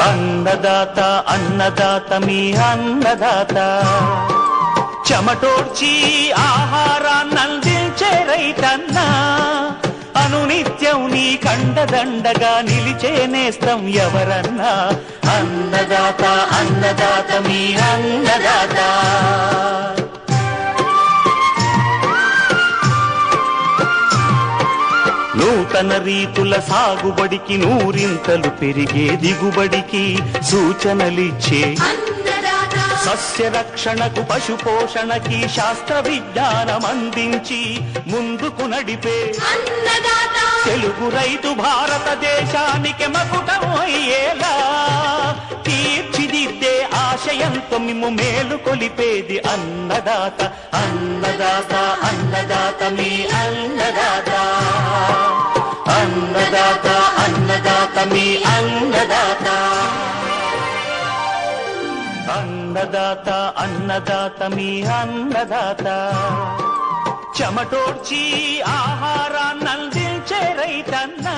అన్నదాత అన్నదాత మీ అన్నదాత చెమటోడ్చి ఆహారాన్నందించే రైతన్నా అనునిత్యం నీ కండదండగా నిలిచే నేస్తం ఎవరన్నా అన్నదాత అన్నదాత మీ అన్నదాత నూతన రీతుల సాగుబడికి నూరింతలు పెరిగే దిగుబడికి సూచనలిచ్చే సస్య రక్షణకు పశు పోషణకి శాస్త్ర విజ్ఞానం అందించి ముందుకు నడిపే తెలుగు రైతు భారతదేశానికి మకుటం అయ్యేలా తీర్చిదిద్దే ఆశయంతో మిమ్ము మేలు కొలిపేది అన్నదాత అన్నదాత అన్నదాత మీ అన్నదాత అన్నదాత అన్నదాత మీ అన్నదాత అన్నదాత అన్నదాత మీ అన్నదాత చెమటోడ్చి ఆహారాన్నందించే రైతన్నా